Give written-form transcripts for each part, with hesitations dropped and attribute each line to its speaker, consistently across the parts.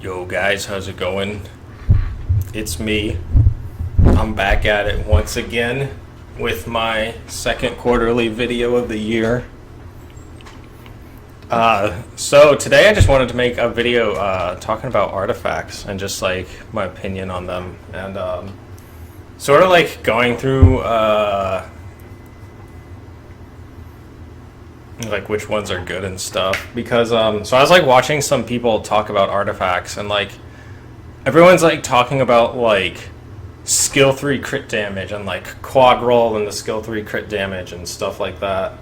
Speaker 1: Yo guys, how's it going? It's me. I'm back at it once again with my second quarterly video of the year. So today I just wanted to make a video talking about artifacts and just like my opinion on them, and sort of like going through like which ones are good and stuff, because so I was like watching some people talk about artifacts, and like everyone's like talking about like skill 3 crit damage and like quad roll and the skill 3 crit damage and stuff like that,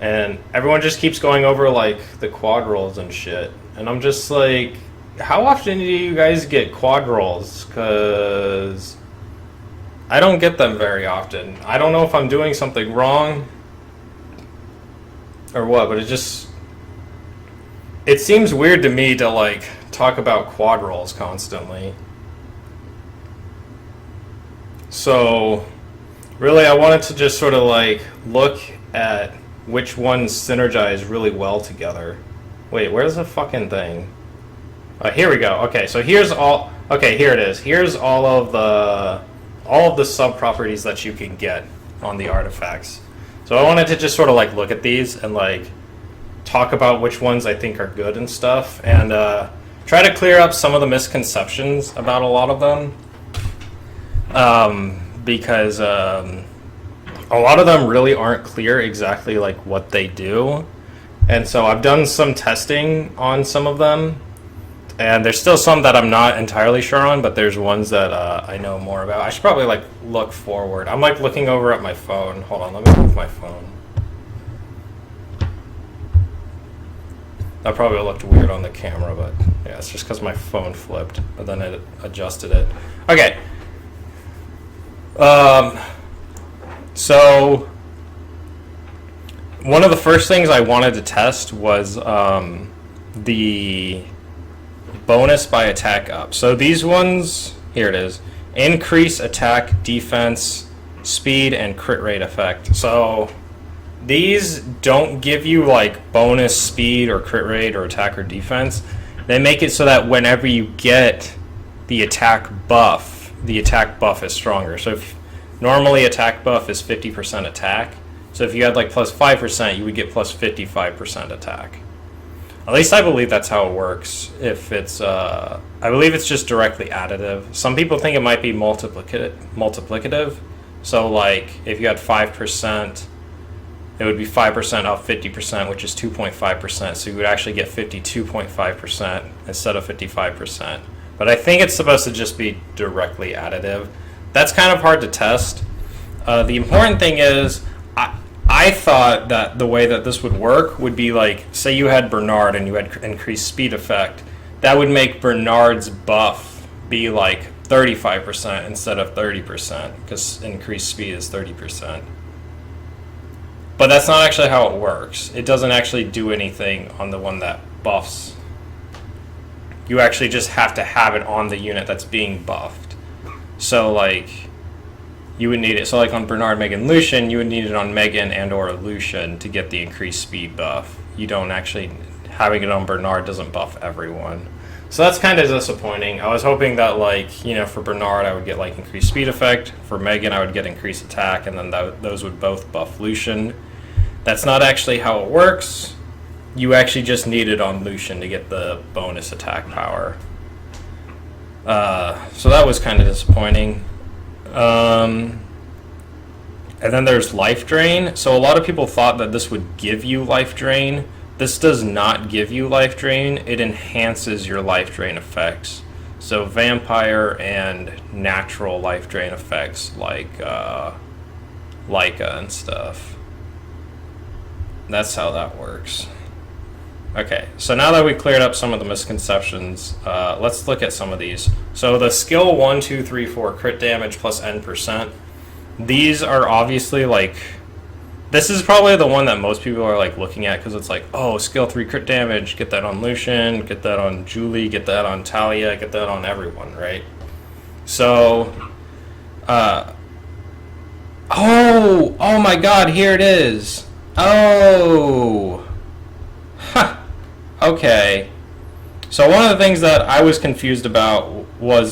Speaker 1: and everyone just keeps going over like the quad rolls and shit, and I'm just like, how often do you guys get quad rolls? Because I don't get them very often. I don't know if I'm doing something wrong or what, but it seems weird to me to like talk about quad rolls constantly. So really I wanted to just sort of like look at which ones synergize really well together. Wait, where's the fucking thing? Here we go. Okay, so here it is. Here's all of the sub properties that you can get on the artifacts. So I wanted to just sort of like look at these and like talk about which ones I think are good and stuff, and try to clear up some of the misconceptions about a lot of them, because a lot of them really aren't clear exactly like what they do. And so I've done some testing on some of them, and there's still some that I'm not entirely sure on, but there's ones that I know more about. I should probably like look forward. I'm like looking over at my phone. Hold on, let me move my phone. That probably looked weird on the camera, but yeah, it's just because my phone flipped, but then it adjusted it. Okay. So one of the first things I wanted to test was the bonus by attack up. So these ones, here it is, increase attack, defense, speed, and crit rate effect. So these don't give you like bonus speed or crit rate or attack or defense. They make it so that whenever you get the attack buff is stronger. So if normally attack buff is 50% attack, so if you had like plus 5%, you would get plus 55% attack. At least I believe that's how it works. If it's, I believe it's just directly additive. Some people think it might be multiplicative. So like if you had 5%, it would be 5% off 50%, which is 2.5%. So you would actually get 52.5% instead of 55%. But I think it's supposed to just be directly additive. That's kind of hard to test. The important thing is, I thought that the way that this would work would be like, say you had Bernard and you had increased speed effect, that would make Bernard's buff be like 35% instead of 30%, because increased speed is 30%. But that's not actually how it works. It doesn't actually do anything on the one that buffs. You actually just have to have it on the unit that's being buffed. So like, you would need it, so like on Bernard, Megan, Lucian, you would need it on Megan and or Lucian to get the increased speed buff. You don't actually, having it on Bernard doesn't buff everyone. So that's kind of disappointing. I was hoping that like, you know, for Bernard I would get like increased speed effect, for Megan I would get increased attack, and then those would both buff Lucian. That's not actually how it works. You actually just need it on Lucian to get the bonus attack power. So that was kind of disappointing. And then there's life drain. So a lot of people thought that this would give you life drain. This does not give you life drain. It enhances your life drain effects. So vampire and natural life drain effects like Leica and stuff. That's how that works. Okay, so now that we cleared up some of the misconceptions, let's look at some of these. So the skill 1, 2, 3, 4 crit damage plus N%, these are obviously like, this is probably the one that most people are like looking at, because it's like, oh, skill 3 crit damage, get that on Lucian, get that on Julie, get that on Talia, get that on everyone, right? So, oh my god, here it is. Oh, huh. Okay. So one of the things that I was confused about was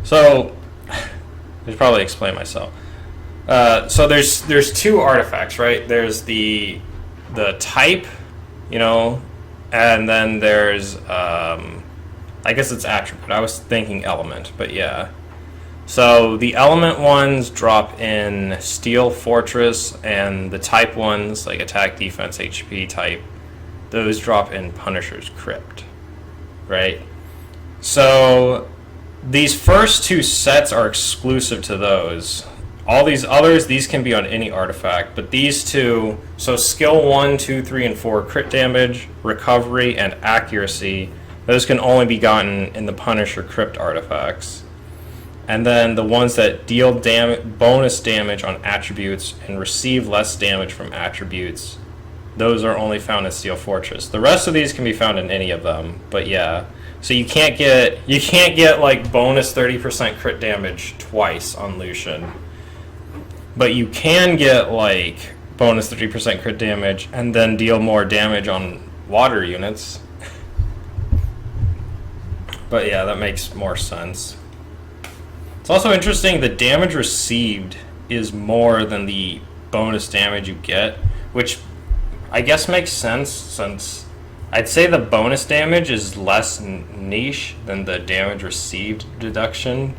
Speaker 1: so I should probably explain myself. So there's two artifacts, right? There's the type, you know, and then there's I guess it's attribute. I was thinking element, but yeah. So the element ones drop in Steel Fortress, and the type ones, like attack, defense, HP type, those drop in Punisher's Crypt, right? So these first two sets are exclusive to those. All these others, these can be on any artifact, but these two, so skill 1, 2, 3, and 4, crit damage, recovery, and accuracy, those can only be gotten in the Punisher Crypt artifacts. And then the ones that deal bonus damage on attributes and receive less damage from attributes, those are only found in Steel Fortress. The rest of these can be found in any of them, but yeah. So you can't get like bonus 30% crit damage twice on Lucian. But you can get like bonus 30% crit damage and then deal more damage on water units. But yeah, that makes more sense. It's also interesting, the damage received is more than the bonus damage you get, which I guess makes sense, since I'd say the bonus damage is less niche than the damage received deduction.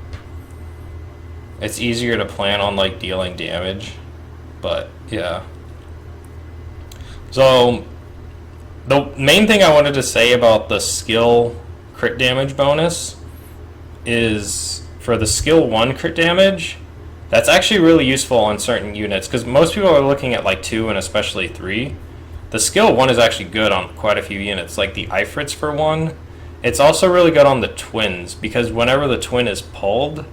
Speaker 1: It's easier to plan on like dealing damage, but yeah. So the main thing I wanted to say about the skill crit damage bonus is for the skill 1 crit damage, that's actually really useful on certain units, because most people are looking at like 2 and especially 3. The skill 1 is actually good on quite a few units, like the Ifrits for 1. It's also really good on the twins, because whenever the twin is pulled,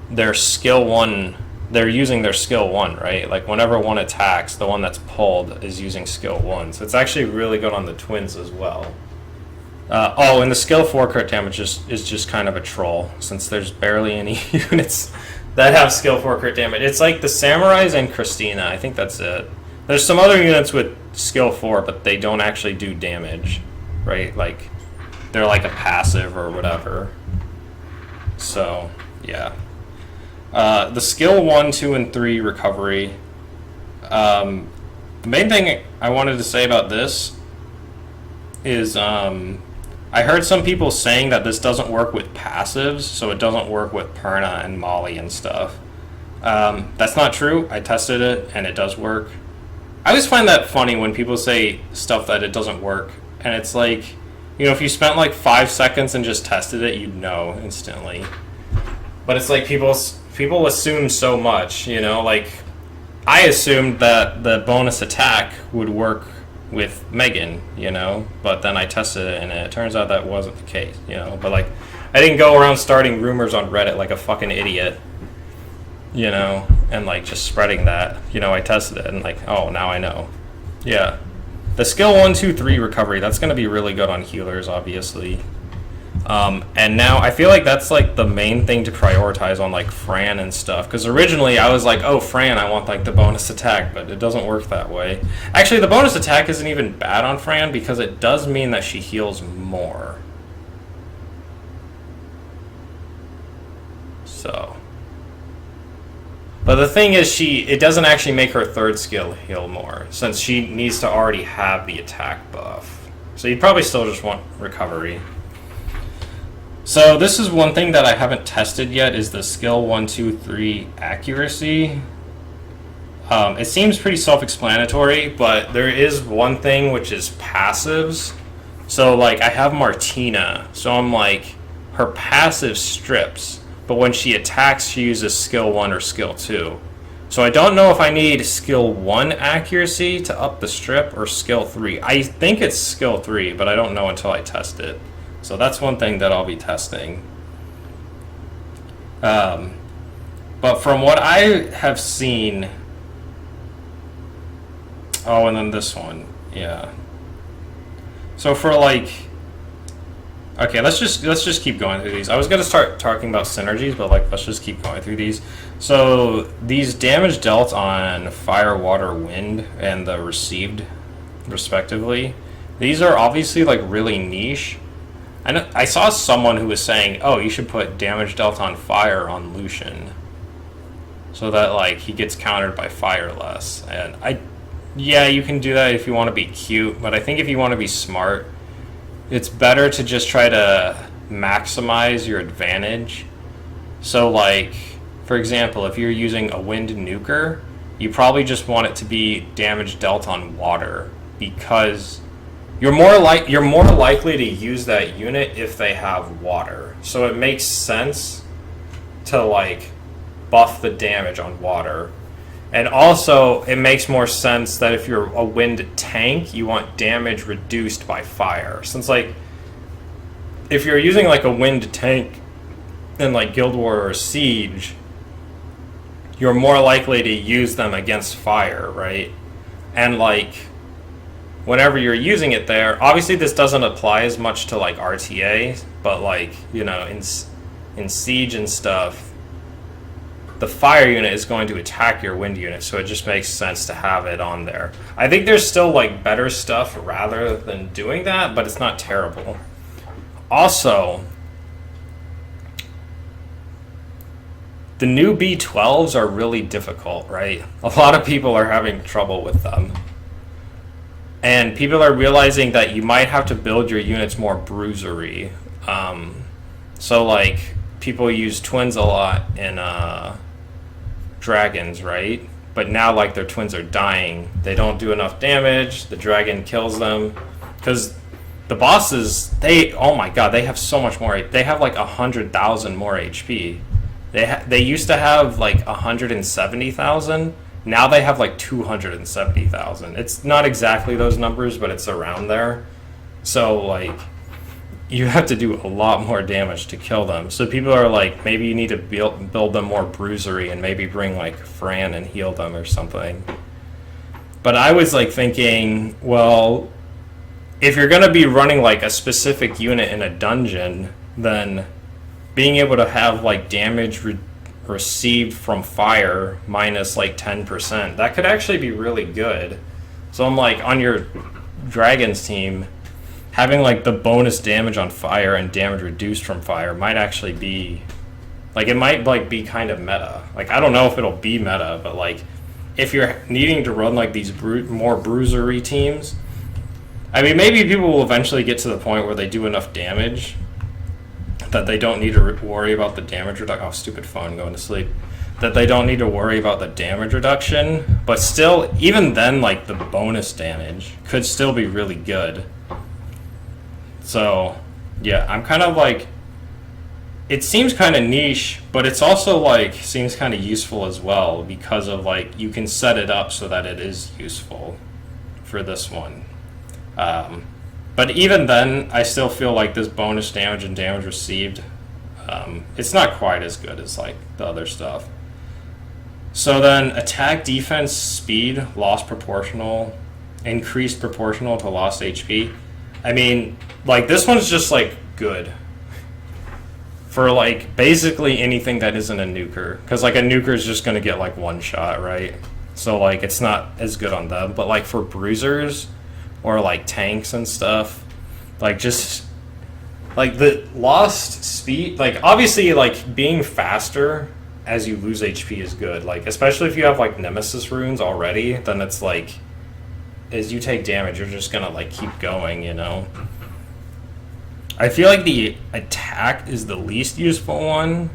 Speaker 1: their skill 1, they're using their skill 1, right? Like whenever one attacks, the one that's pulled is using skill 1. So it's actually really good on the twins as well. And the skill 4 crit damage is just kind of a troll, since there's barely any units that have skill 4 crit damage. It's like the Samurais and Christina, I think that's it. There's some other units with skill 4, but they don't actually do damage, right? Like, they're like a passive or whatever. So, yeah. The skill 1, 2, and 3 recovery. The main thing I wanted to say about this is I heard some people saying that this doesn't work with passives, so it doesn't work with Perna and Molly and stuff. That's not true. I tested it, and it does work. I always find that funny when people say stuff that it doesn't work, and it's like, you know, if you spent like 5 seconds and just tested it, you'd know instantly. But it's like people assume so much, you know, like I assumed that the bonus attack would work with Megan, you know, but then I tested it and it turns out that wasn't the case, you know. But like, I didn't go around starting rumors on Reddit like a fucking idiot, you know, and like just spreading that, you know. I tested it and like, oh, now I know. Yeah, the skill 1, 2, 3 recovery, that's going to be really good on healers, obviously. And now I feel like that's like the main thing to prioritize on like Fran and stuff, because originally I was like, oh, Fran, I want like the bonus attack, but it doesn't work that way. Actually, the bonus attack isn't even bad on Fran, because it does mean that she heals more. So, but the thing is, it doesn't actually make her third skill heal more, since she needs to already have the attack buff. So you'd probably still just want recovery. So this is one thing that I haven't tested yet, is the skill 1, 2, 3 accuracy. It seems pretty self-explanatory, but there is one thing, which is passives. So like I have Martina, so I'm like, her passive strips, but when she attacks she uses skill 1 or skill 2. So I don't know if I need skill 1 accuracy to up the strip or skill 3. I think it's skill 3, but I don't know until I test it. So that's one thing that I'll be testing. But from what I have seen... Oh, and then this one. Yeah. So for like... Okay, let's just keep going through these. I was going to start talking about synergies, but like let's just keep going through these. So these damage dealt on fire, water, wind, and the received, respectively, These are obviously like really niche. I saw someone who was saying, oh, you should put damage dealt on fire on Lucian, so that like he gets countered by fire less. And yeah, you can do that if you want to be cute, but I think if you want to be smart, it's better to just try to maximize your advantage. So like, for example, if you're using a wind nuker, you probably just want it to be damage dealt on water, because you're more likely to use that unit if they have water. So it makes sense to like buff the damage on water. And also, it makes more sense that if you're a wind tank, you want damage reduced by fire. Since like, if you're using like a wind tank in like Guild War or Siege, you're more likely to use them against fire, right? And like, whenever you're using it there, obviously this doesn't apply as much to like RTA, but like, you know, in Siege and stuff, the fire unit is going to attack your wind unit, so it just makes sense to have it on there. I think there's still like better stuff rather than doing that, but it's not terrible. Also, the new B12s are really difficult, right? A lot of people are having trouble with them. And people are realizing that you might have to build your units more bruisery. So like, people use twins a lot in dragons, right? But now like their twins are dying. They don't do enough damage. The dragon kills them. Because the bosses, oh my god, they have so much more. They have like 100,000 more HP. They used to have like 170,000. Now they have like 270,000. It's not exactly those numbers, but it's around there. So like, you have to do a lot more damage to kill them. So people are like, maybe you need to build them more bruisery and maybe bring like Fran and heal them or something. But I was like thinking, well, if you're gonna be running like a specific unit in a dungeon, then being able to have like damage received from fire minus like 10%, that could actually be really good. So I'm like, on your dragons team, having like the bonus damage on fire and damage reduced from fire might actually be like, it might like be kind of meta. Like, I don't know if it'll be meta, but like, if you're needing to run like these more bruisery teams, I mean, maybe people will eventually get to the point where they do enough damage that they don't need to worry about the damage reduction. Oh, stupid phone, going to sleep. That they don't need to worry about the damage reduction, but still, even then, like, the bonus damage could still be really good. So, yeah, I'm kind of like, it seems kind of niche, but it's also like, seems kind of useful as well, because of like, you can set it up so that it is useful for this one. But even then, I still feel like this bonus damage and damage received, it's not quite as good as like the other stuff. So then, attack, defense, speed, loss proportional, increased proportional to lost HP. I mean, like, this one's just like good for like basically anything that isn't a nuker, because like a nuker is just going to get like one shot, right? So like, it's not as good on them. But like for bruisers or like tanks and stuff, like just like the lost speed, like obviously like being faster as you lose HP is good, like especially if you have like nemesis runes already, then it's like as you take damage you're just gonna like keep going, you know. I feel like the attack is the least useful one,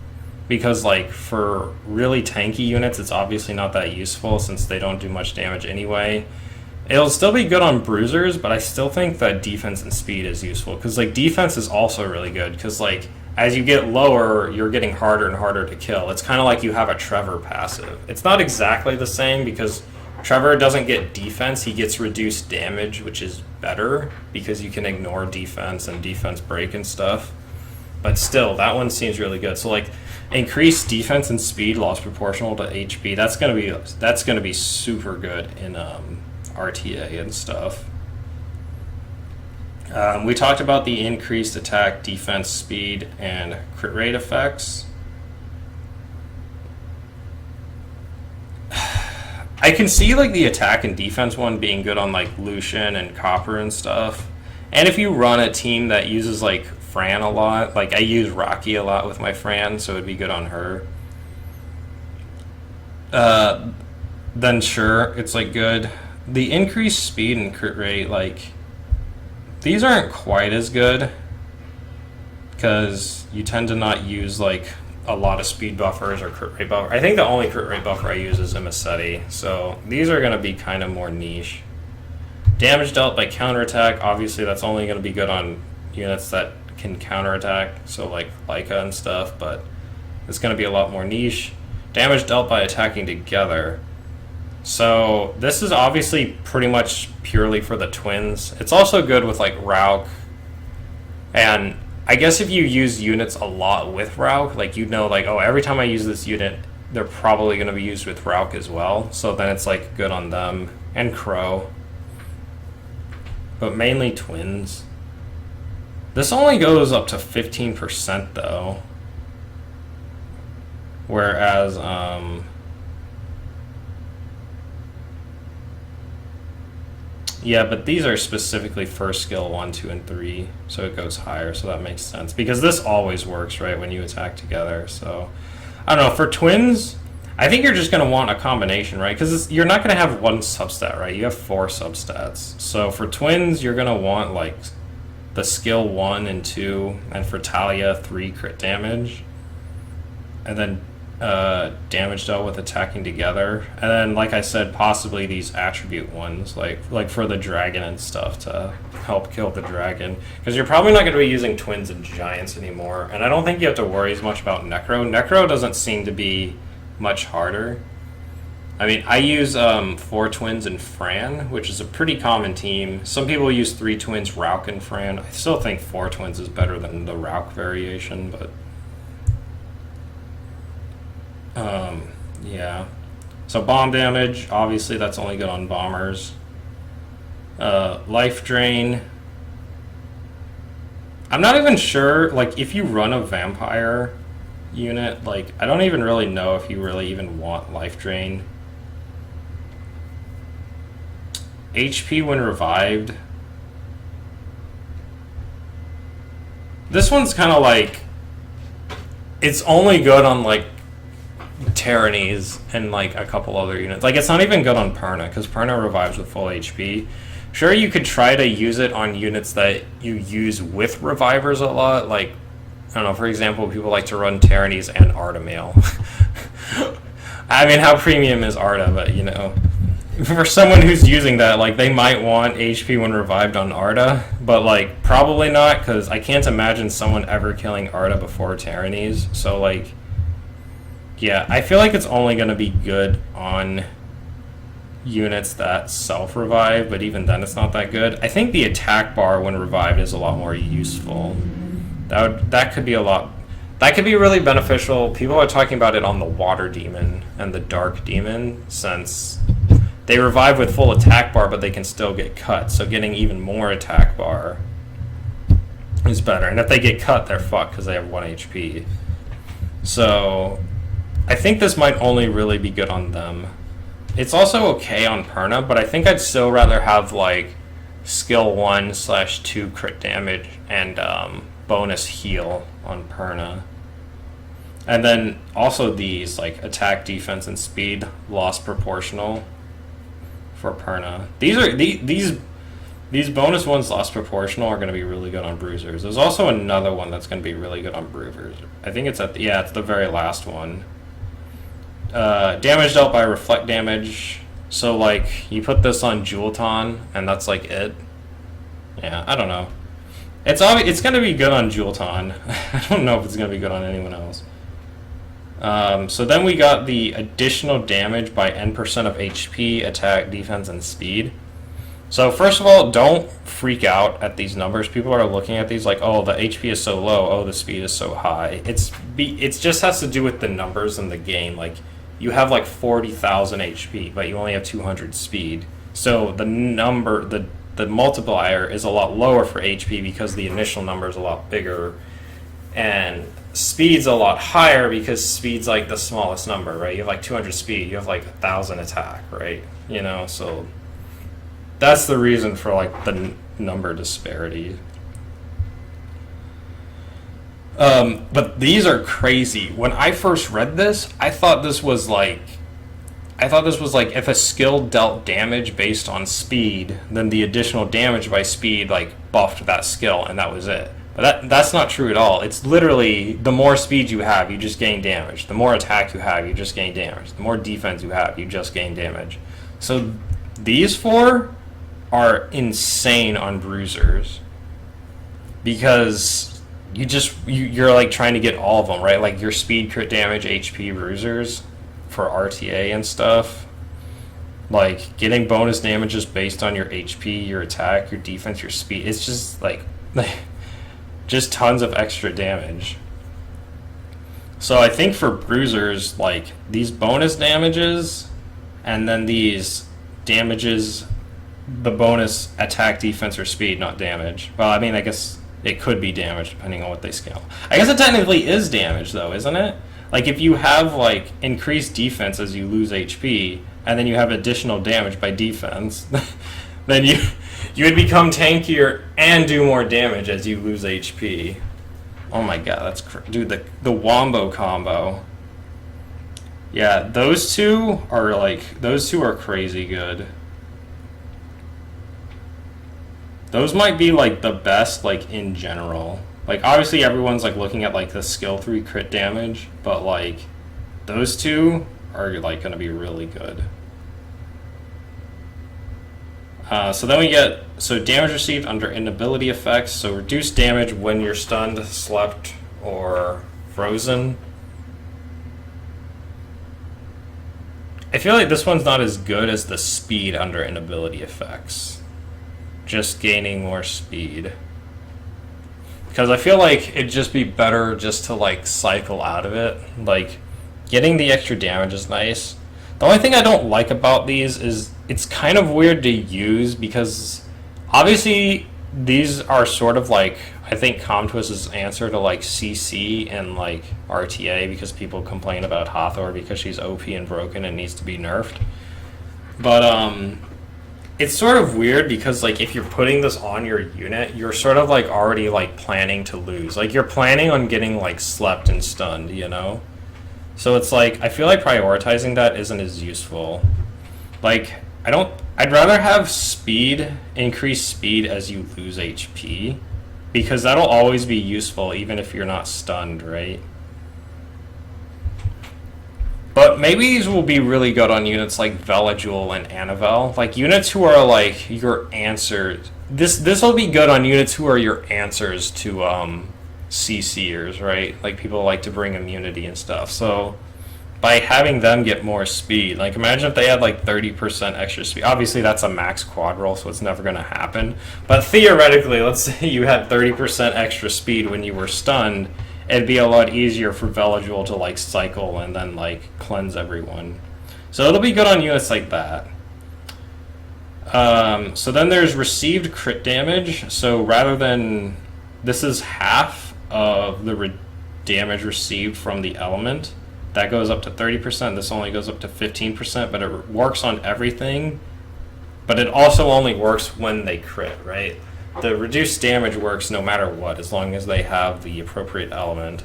Speaker 1: because like for really tanky units it's obviously not that useful since they don't do much damage anyway. It'll still be good on bruisers, but I still think that defense and speed is useful, because like defense is also really good, because like as you get lower you're getting harder and harder to kill. It's kind of like you have a Trevor passive. It's not exactly the same, because Trevor doesn't get defense, he gets reduced damage, which is better because you can ignore defense and defense break and stuff. But still, that one seems really good. So like increased defense and speed loss proportional to HP, that's gonna be super good in RTA and stuff. We talked about the increased attack, defense, speed, and crit rate effects. I can see like the attack and defense one being good on like Lucian and Copper and stuff. And if you run a team that uses like Fran a lot, like I use Rocky a lot with my Fran, so it'd be good on her. Then sure, it's like good. The increased speed and crit rate, like these aren't quite as good because you tend to not use like a lot of speed buffers or crit rate buffer. I think the only crit rate buffer I use is Imisetti, so these are going to be kind of more niche. Damage dealt by counterattack, obviously that's only going to be good on units that can counterattack, so like Leica and stuff, but it's going to be a lot more niche. Damage dealt by attacking together. So this is obviously pretty much purely for the twins. It's also good with like Rauk, and I guess if you use units a lot with Rauk, like you know, like, oh, every time I use this unit, they're probably going to be used with Rauk as well. So then it's like good on them and Crow, but mainly twins. This only goes up to 15% though, whereas yeah, but these are specifically first skill 1, 2, and 3, so it goes higher, so that makes sense. Because this always works, right, when you attack together, so... I don't know, for twins, I think you're just going to want a combination, right? Because you're not going to have one substat, right? You have 4 substats. So for twins, you're going to want, like, the skill 1 and 2, and for Talia, 3 crit damage. And then damage dealt with attacking together, and then like I said, possibly these attribute ones like for the dragon and stuff to help kill the dragon, because you're probably not going to be using twins and giants anymore, and I don't think you have to worry as much about Necro doesn't seem to be much harder. I mean, I use 4 twins and Fran, which is a pretty common team. Some people use 3 twins, Rauk and Fran. I still think 4 twins is better than the Rauk variation, but yeah. So bomb damage, obviously that's only good on bombers. Life drain. I'm not even sure, like, if you run a vampire unit, like, I don't even really know if you really even want life drain. HP when revived. This one's kind of like, it's only good on, like, Tyrannies and like a couple other units. Like, it's not even good on Perna, because Perna revives with full HP. Sure, you could try to use it on units that you use with revivers a lot. Like, I don't know, for example, people like to run Tyrannies and Artemail. I mean, how premium is Arta, but you know, for someone who's using that, like, they might want HP when revived on Arta, but like, probably not, because I can't imagine someone ever killing Arta before Tyrannies. So like, yeah, I feel like it's only going to be good on units that self-revive, but even then it's not that good. I think the attack bar when revived is a lot more useful. That could be really beneficial. People are talking about it on the Water Demon and the Dark Demon, since they revive with full attack bar, but they can still get cut, so getting even more attack bar is better. And if they get cut, they're fucked because they have 1 HP. So I think this might only really be good on them. It's also okay on Perna, but I think I'd still rather have like skill 1/2 crit damage and bonus heal on Perna. And then also these like attack, defense, and speed loss proportional for Perna. These bonus ones loss proportional are going to be really good on bruisers. There's also another one that's going to be really good on bruisers. I think it's it's the very last one. Damage dealt by reflect damage. So like you put this on Julton and that's like it. Yeah, I don't know. It's going to be good on Julton. I don't know if it's going to be good on anyone else. So then we got the additional damage by N% of HP, attack, defense, and speed. So first of all, don't freak out at these numbers. People are looking at these like, oh, the HP is so low, oh, the speed is so high. It just has to do with the numbers in the game. Like, you have like 40,000 HP, but you only have 200 speed. So the multiplier is a lot lower for HP because the initial number is a lot bigger. And speed's a lot higher because speed's like the smallest number, right? You have like 200 speed, you have like 1,000 attack, right? You know, so that's the reason for like the number disparity. But these are crazy. When I first read this, I thought this was like if a skill dealt damage based on speed, then the additional damage by speed like buffed that skill, and that was it. But that's not true at all. It's literally the more speed you have, you just gain damage. The more attack you have, you just gain damage. The more defense you have, you just gain damage. So these four are insane on bruisers because you're like trying to get all of them, right? Like your speed, crit damage, HP bruisers for RTA and stuff. Like getting bonus damage just based on your HP, your attack, your defense, your speed. It's just like just tons of extra damage. So I think for bruisers, like these bonus damages and then these damages, the bonus attack, defense, or speed, not damage. Well, I mean, I guess it could be damage depending on what they scale. I guess it technically is damage though, isn't it? Like if you have like increased defense as you lose HP, and then you have additional damage by defense, then you would become tankier and do more damage as you lose HP. Oh my god, that's dude, the wombo combo. Yeah, those two are crazy good. Those might be like the best like in general. Like obviously everyone's like looking at like the skill 3 crit damage, but like those two are like going to be really good. So then we get damage received under inability effects. So reduced damage when you're stunned, slept, or frozen. I feel like this one's not as good as the speed under inability effects. Just gaining more speed. Because I feel like it'd just be better just to like cycle out of it. Like getting the extra damage is nice. The only thing I don't like about these is it's kind of weird to use because obviously these are sort of like, I think Comtwist's answer to like CC and like RTA because people complain about Hathor because she's OP and broken and needs to be nerfed. But it's sort of weird because like if you're putting this on your unit, you're sort of like already like planning to lose. Like you're planning on getting like slept and stunned, you know? So it's like, I feel like prioritizing that isn't as useful. Like, I'd rather have speed, increase speed as you lose HP, because that'll always be useful even if you're not stunned, right? But maybe these will be really good on units like Veligul and Anavel. Like units who are like your answers. This will be good on units who are your answers to CCers, right? Like people like to bring immunity and stuff. So by having them get more speed, like imagine if they had like 30% extra speed. Obviously that's a max quad roll, so it's never going to happen. But theoretically, let's say you had 30% extra speed when you were stunned, it'd be a lot easier for Veligul to like cycle and then like cleanse everyone. So it'll be good on units like that. So then there's received crit damage. So rather than, this is half of the damage received from the element. That goes up to 30%. This only goes up to 15%, but it works on everything. But it also only works when they crit, right? The reduced damage works no matter what, as long as they have the appropriate element.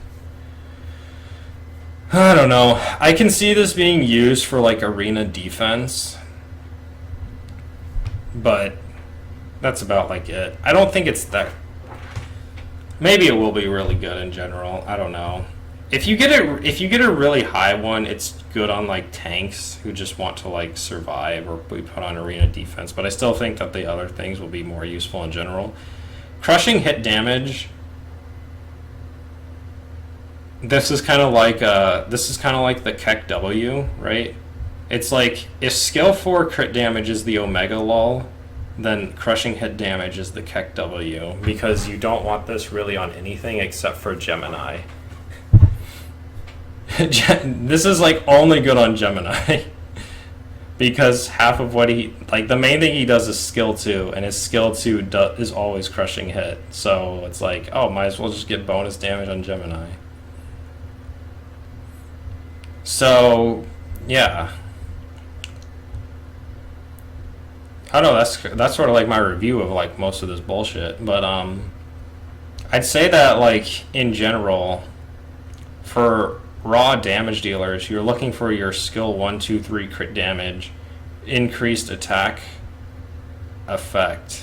Speaker 1: I don't know. I can see this being used for like arena defense, but that's about like it. I don't think it's that. Maybe it will be really good in general. I don't know. If you get a really high one, it's good on like tanks who just want to like survive or be put on arena defense. But I still think that the other things will be more useful in general. Crushing hit damage. This is kind of like the Keck W, right? It's like if skill 4 crit damage is the Omega lull, then crushing hit damage is the Keck W, because you don't want this really on anything except for Gemini. This is like only good on Gemini. because half of what he like the main thing he does is skill 2, and his skill 2 is always crushing hit. So it's like, oh, might as well just get bonus damage on Gemini. So yeah, I don't know. That's sort of like my review of like most of this bullshit. But I'd say that like in general, for raw damage dealers, you're looking for your skill 1, 2, 3 crit damage, increased attack effect.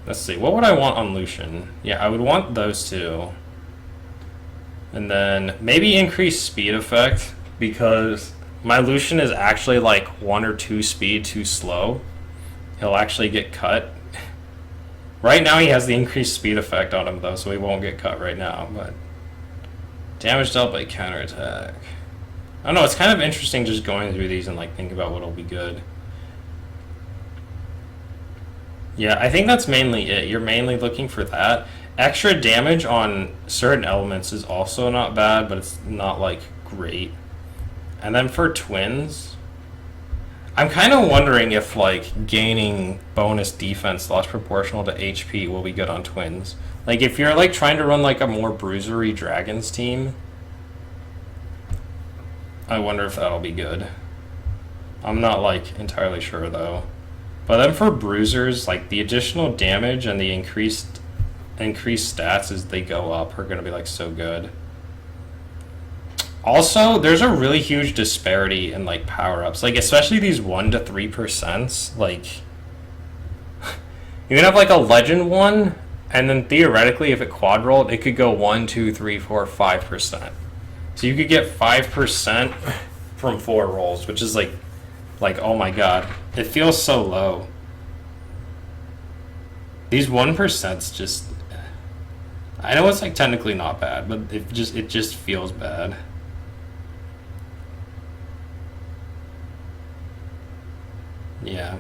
Speaker 1: Let's see, what would I want on Lucian? Yeah, I would want those two. And then maybe increased speed effect, because my Lucian is actually like 1 or 2 speed too slow. He'll actually get cut. Right now he has the increased speed effect on him though, so he won't get cut right now, but damage dealt by counterattack. I don't know, it's kind of interesting just going through these and like think about what'll be good. Yeah, I think that's mainly it. You're mainly looking for that. Extra damage on certain elements is also not bad, but it's not like great. And then for twins, I'm kind of wondering if like gaining bonus defense loss proportional to HP will be good on twins. Like if you're like trying to run like a more bruisery dragons team, I wonder if that'll be good. I'm not like entirely sure though. But then for bruisers, like the additional damage and the increased stats as they go up are gonna be like so good. Also, there's a really huge disparity in like power-ups, like especially these 1 to 3%. Like you can have like a legend one, and then theoretically if it quad rolled, it could go 1, 2, 3, 4, 5%. So you could get 5% from 4 rolls, which is like oh my god, it feels so low. These 1%'s just, I know it's like technically not bad, but it just feels bad. Yeah.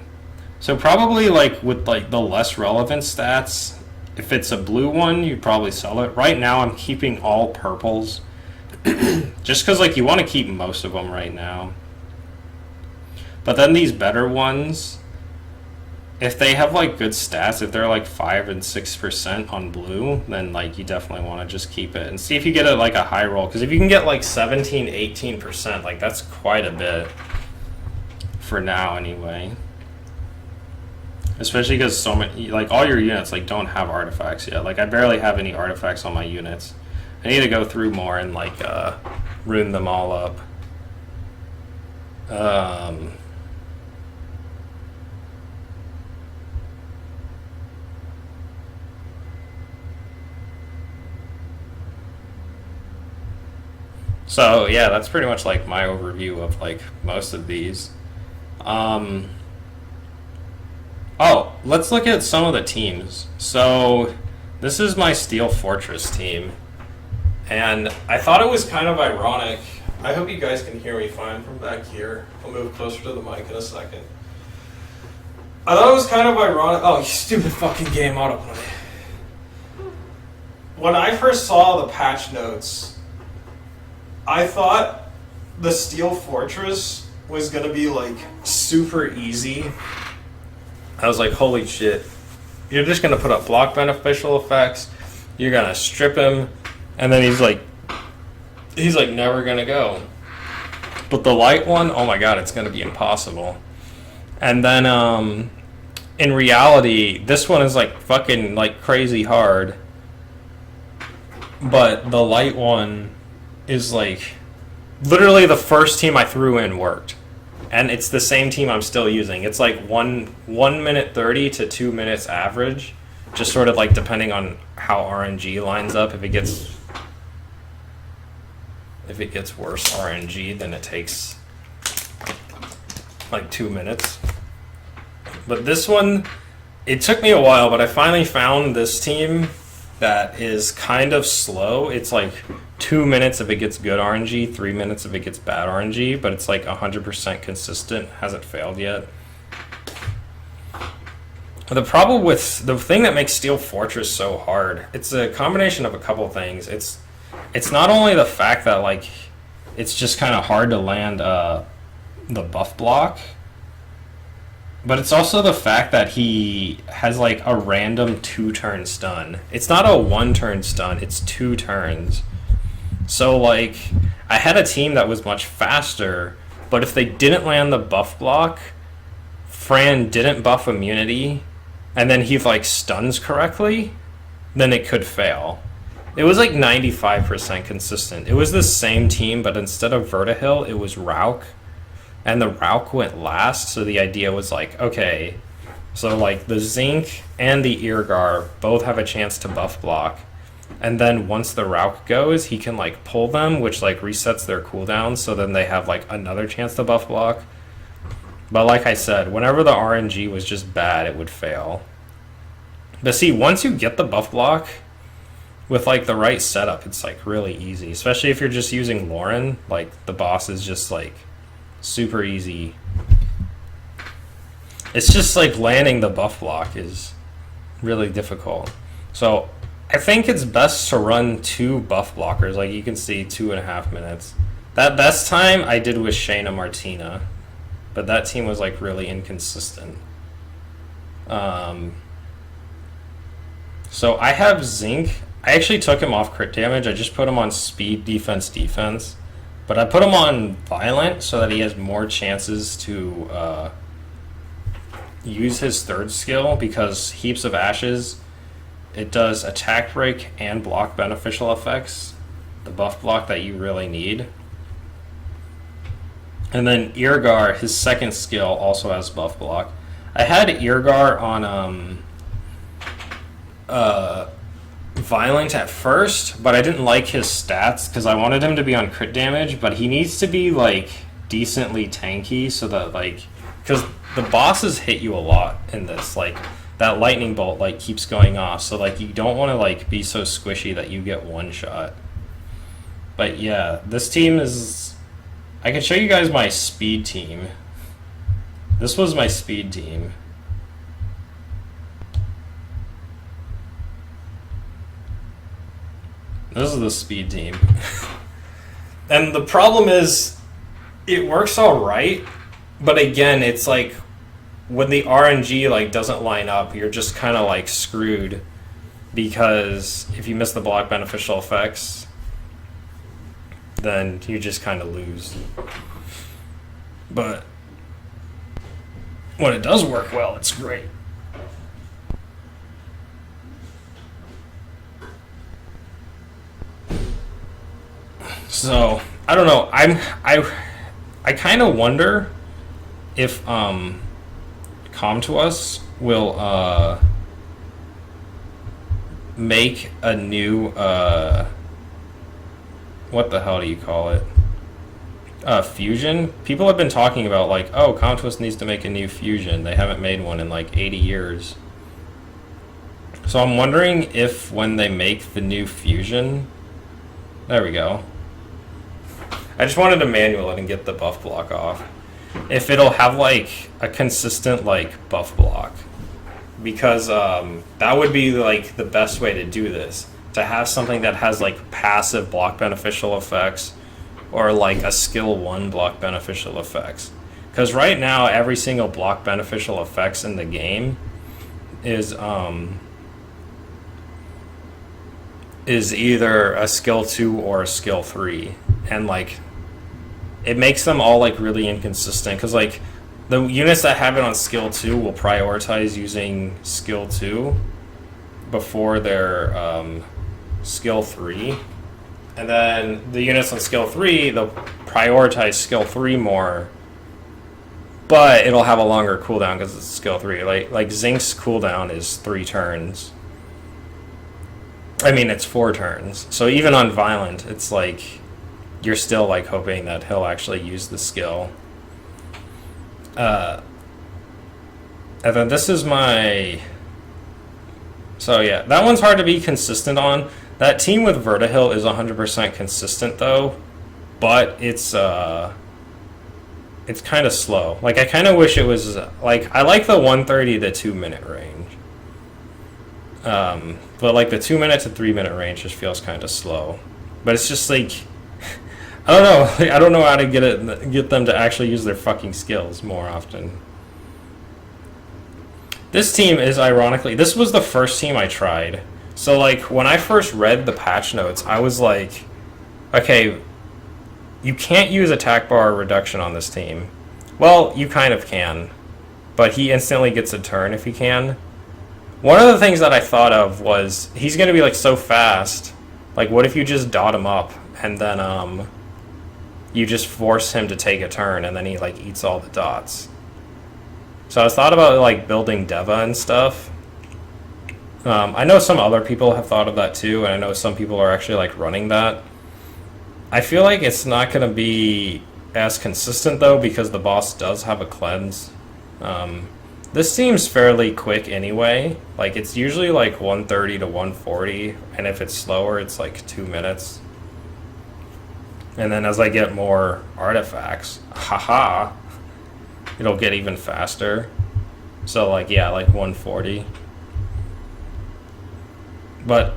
Speaker 1: So probably like with like the less relevant stats, if it's a blue one, you'd probably sell it. Right now I'm keeping all purples just because like you want to keep most of them right now. But then these better ones, if they have like good stats, if they're like 5 and 6% on blue, then like you definitely want to just keep it and see if you get like a high roll. Because if you can get like 17, 18%, like that's quite a bit for now anyway. Especially because so many, like all your units like don't have artifacts yet. Like I barely have any artifacts on my units. I need to go through more and like rune them all up. So yeah, that's pretty much like my overview of like most of these. Oh, let's look at some of the teams. So this is my Steel Fortress team, and I thought it was kind of ironic. I hope you guys can hear me fine from back here. I'll move closer to the mic in a second. I thought it was kind of ironic. Oh, you stupid fucking game autoplay. When I first saw the patch notes, I thought the Steel Fortress was gonna be like super easy. I was like, holy shit. You're just gonna put up block beneficial effects, you're gonna strip him, and then he's like never gonna go. But the light one, oh my god, it's gonna be impossible. And then in reality, this one is like fucking like crazy hard. But the light one is like literally the first team I threw in worked. And it's the same team I'm still using. It's like 1 minute 30 to 2 minutes average, just sort of like depending on how RNG lines up. If it gets worse RNG, then it takes like 2 minutes. But this one, it took me a while, but I finally found this team that is kind of slow. It's like 2 minutes if it gets good RNG, 3 minutes if it gets bad RNG, but it's like 100% consistent, hasn't failed yet. The problem with the thing that makes Steel Fortress so hard, it's a combination of a couple things. It's not only the fact that like it's just kind of hard to land the buff block. But it's also the fact that he has like a random 2-turn stun. It's not a 1-turn stun, it's 2 turns. So like, I had a team that was much faster, but if they didn't land the buff block, Fran didn't buff immunity, and then he like stuns correctly, then it could fail. It was like 95% consistent. It was the same team, but instead of Vertihil, it was Rauk. And the Rauk went last, so the idea was like, okay, so like the Zinc and the Eargar both have a chance to buff block. And then once the Rauk goes, he can like pull them, which like resets their cooldown, so then they have like another chance to buff block. But like I said, whenever the RNG was just bad, it would fail. But see, once you get the buff block, with like the right setup, it's like really easy. Especially if you're just using Lauren, like the boss is just like super easy. It's just like landing the buff block is really difficult. So I think it's best to run 2 buff blockers. Like you can see 2.5 minutes. That best time I did with Shayna Martina, but that team was like really inconsistent. So I have Zinc. I actually took him off crit damage. I just put him on speed, defense. But I put him on Violent so that he has more chances to use his 3rd skill, because Heaps of Ashes, it does attack break and block beneficial effects, the buff block that you really need. And then Eargar, his 2nd skill, also has buff block. I had Eargar on Violent at first, but I didn't like his stats because I wanted him to be on crit damage, but he needs to be like decently tanky so that like, because the bosses hit you a lot in this, like that lightning bolt like keeps going off, so like you don't want to like be so squishy that you get one shot. But yeah, this team is, I can show you guys my speed team. This was my speed team. This is the speed team. And the problem is, it works all right, but again, it's like when the RNG like doesn't line up, you're just kind of like screwed, because if you miss the block beneficial effects, then you just kind of lose. But when it does work well, it's great. So I don't know. I kind of wonder if Come To Us will make a new what the hell do you call it? Fusion. People have been talking about like, oh, Come To Us needs to make a new fusion. They haven't made one in like 80 years. So I'm wondering if when they make the new fusion, there we go. I just wanted to manual it and get the buff block off. If it'll have like a consistent like buff block, because that would be like the best way to do this. To have something that has like passive block beneficial effects, or like a skill 1 block beneficial effects. Because right now every single block beneficial effects in the game is either a skill 2 or a skill 3, and like it makes them all like really inconsistent, because like the units that have it on skill 2 will prioritize using skill 2 before their skill 3, and then the units on skill 3, they'll prioritize skill 3 more, but it'll have a longer cooldown because it's skill 3. Like Zinc's cooldown is 3 turns. I mean, it's 4 turns. So even on Violent, it's like you're still like hoping that he'll actually use the skill. And then this is my... So yeah, that one's hard to be consistent on. That team with Vertihil is 100% consistent though, but it's kind of slow. Like I kind of wish it was like, I like the 130 to 2 minute range. But like the 2 minute to 3 minute range just feels kind of slow. But it's just like I don't know. I don't know how to get them to actually use their fucking skills more often. This team is ironically, this was the first team I tried. So like when I first read the patch notes, I was like, okay, you can't use attack bar reduction on this team. Well, you kind of can, but he instantly gets a turn if he can. One of the things that I thought of was he's going to be like so fast. Like what if you just dot him up and then you just force him to take a turn and then he like eats all the dots. So I was thought about like building Deva and stuff. I know some other people have thought of that too, and I know some people are actually like running that. I feel like it's not going to be as consistent though because the boss does have a cleanse. This seems fairly quick anyway. Like it's usually like 130 to 140, and if it's slower, it's like 2 minutes. And then as I get more artifacts, haha, it'll get even faster. So like yeah, like 140. But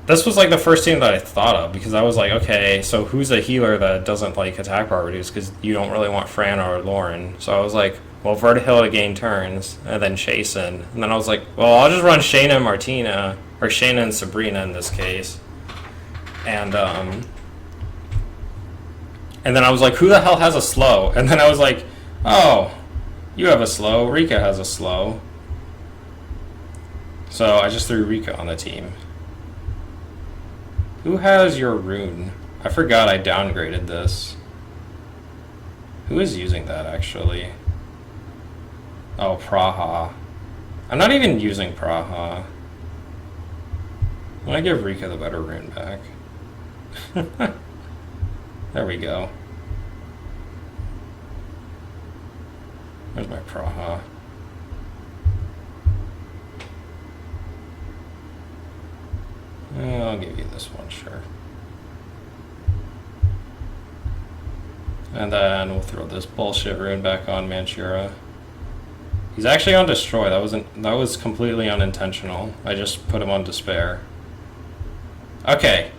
Speaker 1: this was like the first team that I thought of because I was like, okay, so who's a healer that doesn't like attack bar reduce because you don't really want Fran or Lauren. So I was like, well, Vertihill to gain turns and then Chasen. And then I was like, well, I'll just run Shayna and Martina, or Shayna and Sabrina in this case. And then I was like, who the hell has a slow? And then I was like, oh, you have a slow. Rika has a slow. So I just threw Rika on the team. Who has your rune? I forgot I downgraded this. Who is using that, actually? Oh, Praha. I'm not even using Praha. I'm gonna give Rika the better rune back. There we go. Where's my Praha? I'll give you this one, sure. And then we'll throw this bullshit rune back on Manchura. He's actually on Destroy. That was completely unintentional. I just put him on Despair. Okay.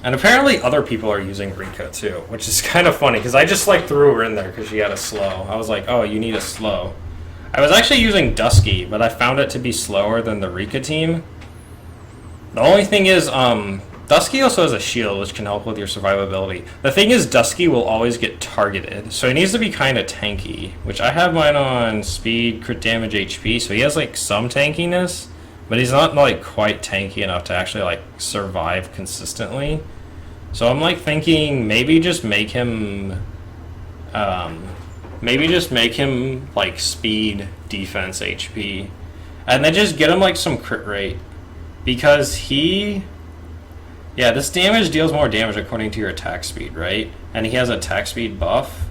Speaker 1: And apparently other people are using Rika too, which is kind of funny because I just like threw her in there because she had a slow. I was like, oh, you need a slow. I was actually using Dusky, but I found it to be slower than the Rika team. The only thing is, Dusky also has a shield, which can help with your survivability. The thing is, Dusky will always get targeted, so he needs to be kind of tanky, which I have mine on speed, crit damage, HP, so he has like some tankiness, but he's not like quite tanky enough to actually like survive consistently. So I'm like thinking maybe just make him like speed, defense, HP, and then just get him like some crit rate, because this damage deals more damage according to your attack speed, right? And he has attack speed buff,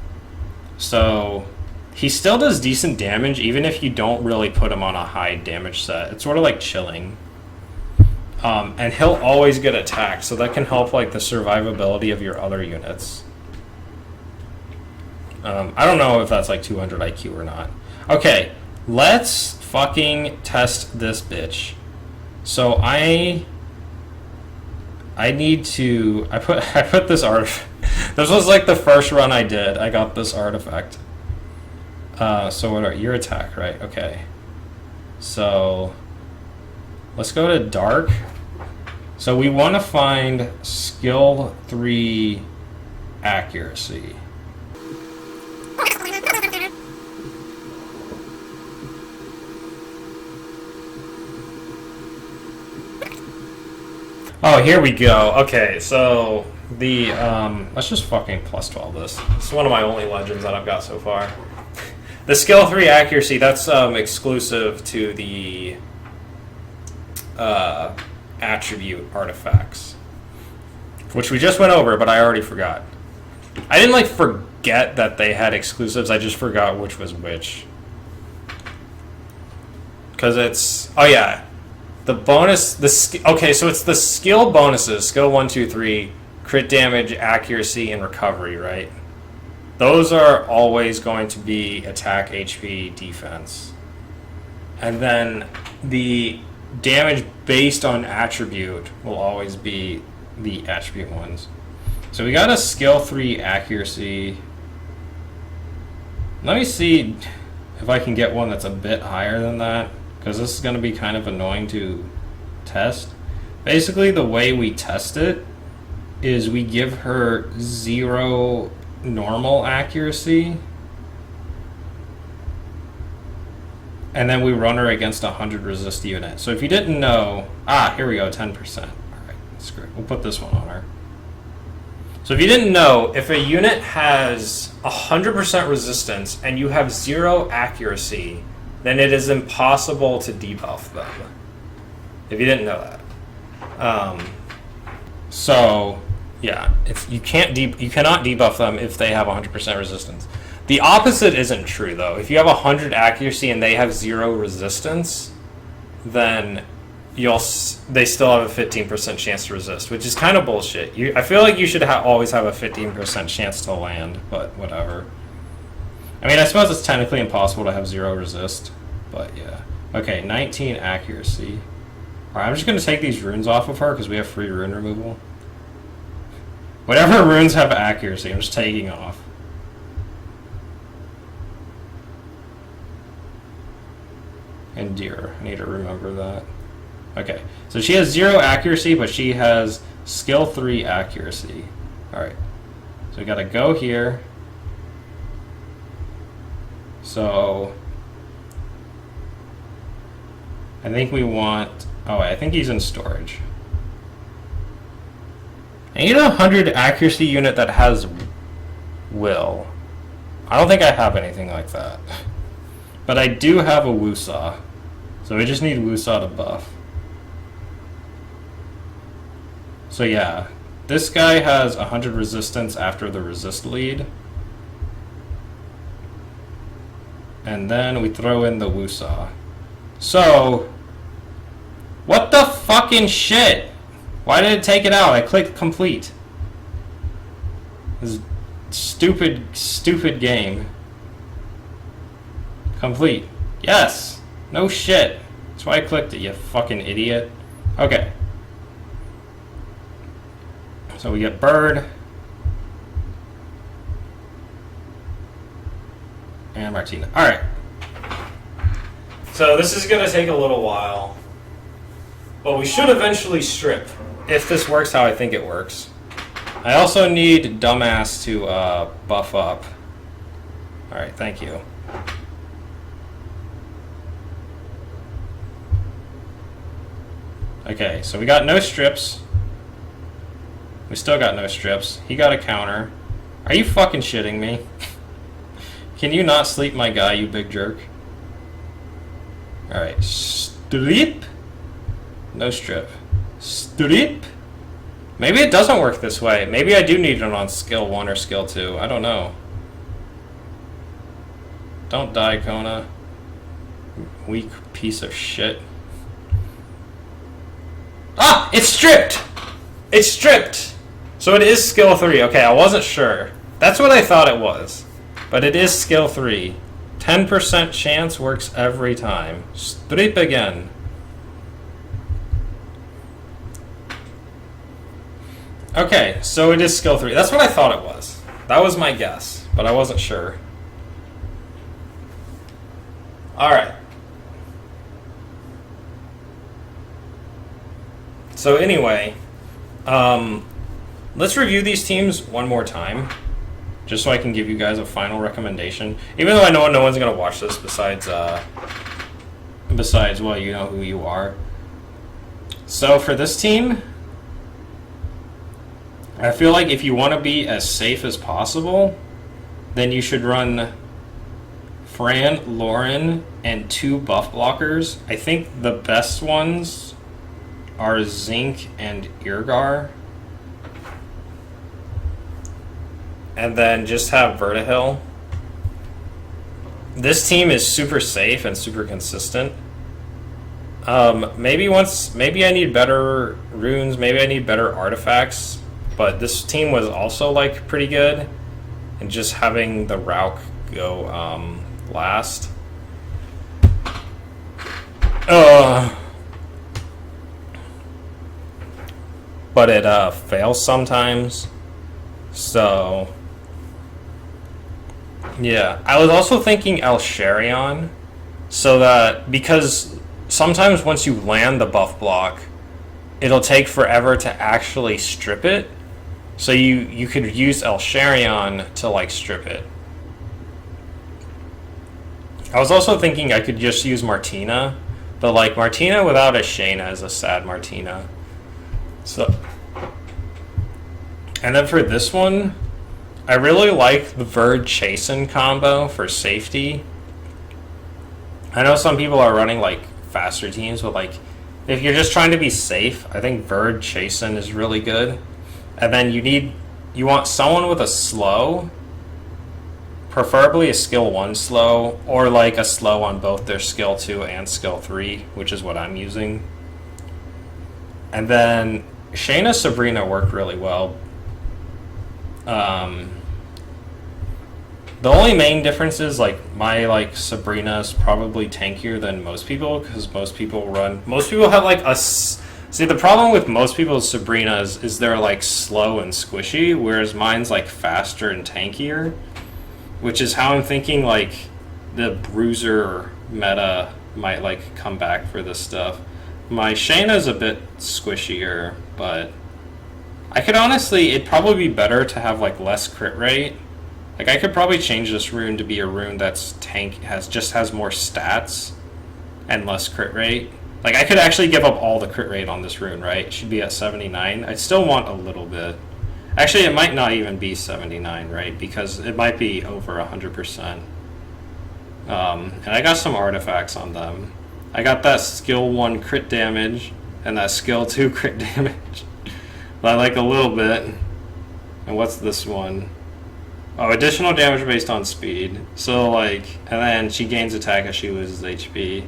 Speaker 1: so he still does decent damage even if you don't really put him on a high damage set. It's sort of like chilling. And he'll always get attacked, so that can help like the survivability of your other units. I don't know if that's like 200 IQ or not. Okay, let's fucking test this bitch. So I need to... I put this artifact... This was like the first run I did. I got this artifact. So what are your attack, right? Okay. So let's go to Dark. So we want to find skill 3 accuracy. Oh, here we go. Okay, so the let's just fucking plus 12 this. It's one of my only legends that I've got so far. The skill 3 accuracy, that's exclusive to the attribute artifacts, which we just went over, but I already forgot. I didn't like forget that they had exclusives. I just forgot which was which. Because it's the bonus, okay, so it's the skill bonuses, skill 1, 2, 3, crit damage, accuracy, and recovery, right? Those are always going to be attack, HP, defense. And then the damage based on attribute will always be the attribute ones. So we got a skill 3 accuracy. Let me see if I can get one that's a bit higher than that, because this is going to be kind of annoying to test. Basically, the way we test it is we give her 0 normal accuracy, and then we run her against a 100 resist unit. So if you didn't know, here we go, 10%. All right, screw it. We'll put this one on her. So if you didn't know, if a unit has 100% resistance and you have 0 accuracy, then it is impossible to debuff them. If you didn't know that. So yeah, you cannot debuff them if they have 100% resistance. The opposite isn't true though. If you have 100 accuracy and they have 0 resistance, then they still have a 15% chance to resist, which is kind of bullshit. I feel like you should always have a 15% chance to land, but whatever. I mean, I suppose it's technically impossible to have 0 resist, but yeah. Okay, 19 accuracy. Alright, I'm just going to take these runes off of her because we have free rune removal. Whatever runes have accuracy, I'm just taking off. Endear. I need to remember that. Okay, so she has 0 accuracy, but she has skill 3 accuracy. Alright, so we gotta go here. So I think we want, I think he's in storage. I need a 100 accuracy unit that has will. I don't think I have anything like that. But I do have a Wusa. So we just need Wusa to buff. So yeah, this guy has 100 resistance after the resist lead. And then we throw in the Wusa. So, what the fucking shit? Why did it take it out? I clicked complete. This stupid game. Complete. Yes! No shit. That's why I clicked it, you fucking idiot. Okay. So we get Bird. And Martina. Alright. So this is going to take a little while. But we should eventually strip. If this works how I think it works. I also need Dumbass to buff up. Alright, thank you. Okay, so we got no strips. We still got no strips. He got a counter. Are you fucking shitting me? Can you not sleep my guy, you big jerk? Alright, strip. No strip. Strip. Maybe it doesn't work this way. Maybe I do need it on skill 1 or skill 2. I don't know. Don't die, Kona. Weak piece of shit. Ah! It's stripped! It's stripped! So it is skill 3. Okay, I wasn't sure. That's what I thought it was. But it is skill 3. 10% chance works every time. Strip again. Okay, so it is skill 3. That's what I thought it was. That was my guess, but I wasn't sure. Alright. So anyway, let's review these teams one more time, just so I can give you guys a final recommendation. Even though I know no one's going to watch this besides, well, you know who you are. So for this team, I feel like if you want to be as safe as possible, then you should run Fran, Lauren, and 2 buff blockers. I think the best ones are Zinc and Irgar. And then just have Vertihil. This team is super safe and super consistent. Maybe I need better runes, maybe I need better artifacts, but this team was also like pretty good. And just having the Rauk go last. but it fails sometimes. So yeah, I was also thinking El Sharion, so that because sometimes once you land the buff block, it'll take forever to actually strip it. So you could use El Sharion to like strip it. I was also thinking I could just use Martina, but like Martina without a Shayna is a sad Martina. So, and then for this one, I really like the Verd Chasen combo for safety. I know some people are running like faster teams, but like if you're just trying to be safe, I think Verd Chasen is really good. And then you want someone with a slow, preferably a skill 1 slow, or like a slow on both their skill 2 and skill 3, which is what I'm using. And then Shayna Sabrina worked really well. The only main difference is like my like Sabrina is probably tankier than most people, because most people have like see, the problem with most people's Sabrinas is they're like slow and squishy, whereas mine's like faster and tankier, which is how I'm thinking like the bruiser meta might like come back for this stuff. My Shayna's a bit squishier, but I could honestly, it'd probably be better to have like less crit rate. Like I could probably change this rune to be a rune that's has more stats and less crit rate. Like I could actually give up all the crit rate on this rune, right? It should be at 79. I still want a little bit. Actually, it might not even be 79, right? Because it might be over 100%. And I got some artifacts on them. I got that skill 1 crit damage and that skill 2 crit damage. But I like a little bit. And what's this one? Oh, additional damage based on speed. So like, and then she gains attack as she loses HP.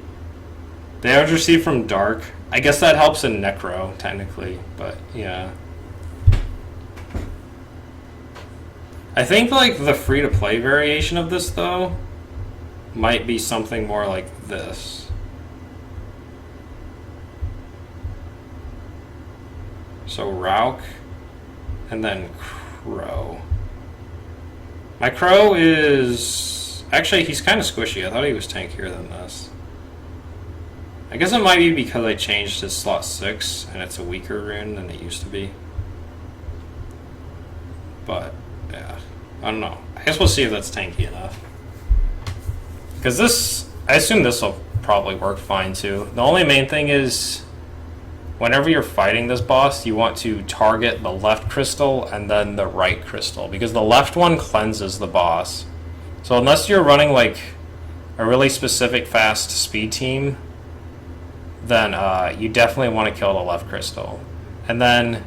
Speaker 1: Damage received from Dark. I guess that helps in Necro, technically, but yeah. I think like the free-to-play variation of this, though, might be something more like this. So Rauk, and then Crow. My Crow is... Actually, he's kind of squishy. I thought he was tankier than this. I guess it might be because I changed his slot 6, and it's a weaker rune than it used to be. But, yeah. I don't know. I guess we'll see if that's tanky enough. Because this... I assume this will probably work fine, too. The only main thing is... Whenever you're fighting this boss, you want to target the left crystal and then the right crystal, because the left one cleanses the boss. So unless you're running like a really specific fast speed team, then you definitely want to kill the left crystal. And then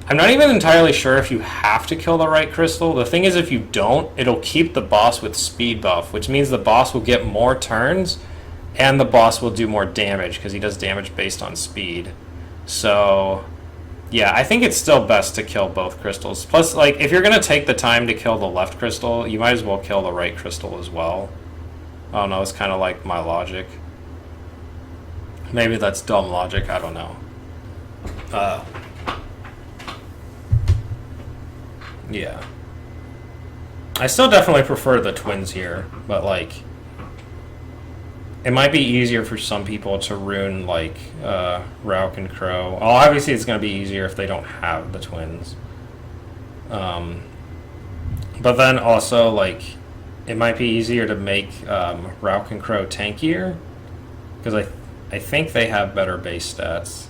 Speaker 1: I'm not even entirely sure if you have to kill the right crystal. The thing is, if you don't, it'll keep the boss with speed buff, which means the boss will get more turns and the boss will do more damage because he does damage based on speed. So, yeah, I think it's still best to kill both crystals. Plus, like, if you're going to take the time to kill the left crystal, you might as well kill the right crystal as well. I don't know, it's kind of like my logic. Maybe that's dumb logic, I don't know. Yeah. I still definitely prefer the twins here, but, like... It might be easier for some people to rune, like, Rauk and Crow. Well, obviously it's going to be easier if they don't have the twins. But then also, like, it might be easier to make Rauk and Crow tankier. Because I think they have better base stats.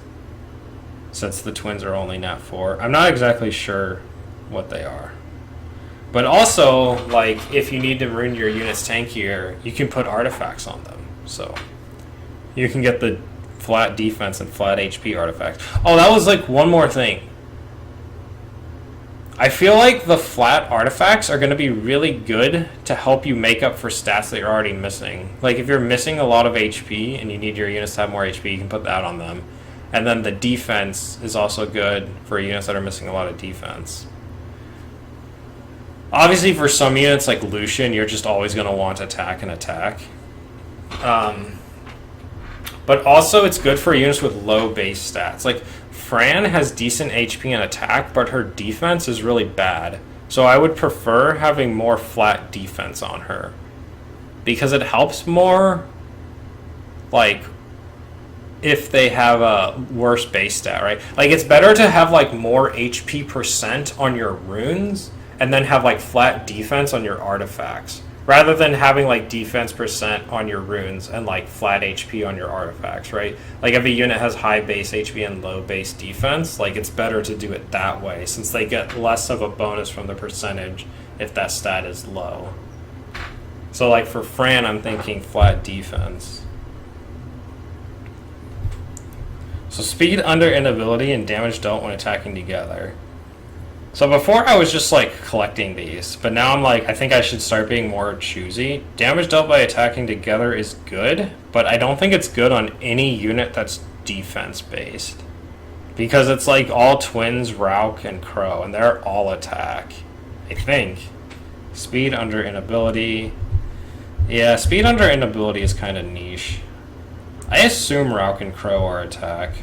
Speaker 1: Since the twins are only nat 4. I'm not exactly sure what they are. But also, like, if you need to rune your units tankier, you can put artifacts on them. So you can get the flat defense and flat HP artifacts. Oh, that was like one more thing. I feel like the flat artifacts are going to be really good to help you make up for stats that you're already missing. Like if you're missing a lot of HP and you need your units to have more HP, you can put that on them. And then the defense is also good for units that are missing a lot of defense. Obviously for some units like Lucian, you're just always going to want attack and attack. But also it's good for units with low base stats. Like Fran has decent HP and attack, but her defense is really bad. So I would prefer having more flat defense on her. Because it helps more, like, if they have a worse base stat, right? Like, it's better to have, like, more HP percent on your runes and then have, like, flat defense on your artifacts. Rather than having, like, defense percent on your runes and, like, flat HP on your artifacts, right? Like, if a unit has high base HP and low base defense, like, it's better to do it that way, since they get less of a bonus from the percentage if that stat is low. So, like, for Fran, I'm thinking flat defense. So, speed under inability and damage dealt when attacking together. So before I was just like collecting these, but now I'm like, I think I should start being more choosy. Damage dealt by attacking together is good, but I don't think it's good on any unit that's defense based. Because it's like all twins, Rauk, and Crow, and they're all attack. I think. Speed under inability. Yeah, speed under inability is kind of niche. I assume Rauk and Crow are attack.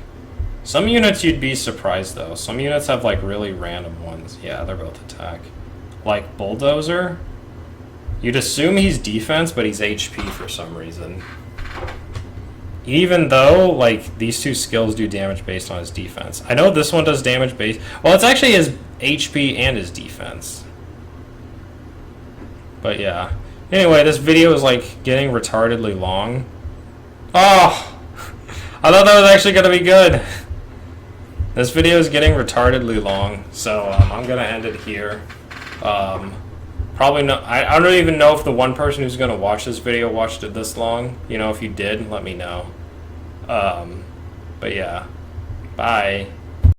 Speaker 1: Some units you'd be surprised though. Some units have like really random ones. Yeah, they're both attack. Like Bulldozer. You'd assume he's defense, but he's HP for some reason. Even though like these two skills do damage based on his defense. I know this one does damage based. Well, it's actually his HP and his defense. But yeah. Anyway, this video is like getting retardedly long. Oh! I thought that was actually going to be good. This video is getting retardedly long, so I'm going to end it here. Probably not. I don't even know if the one person who's going to watch this video watched it this long. You know, if you did, let me know. But yeah. Bye.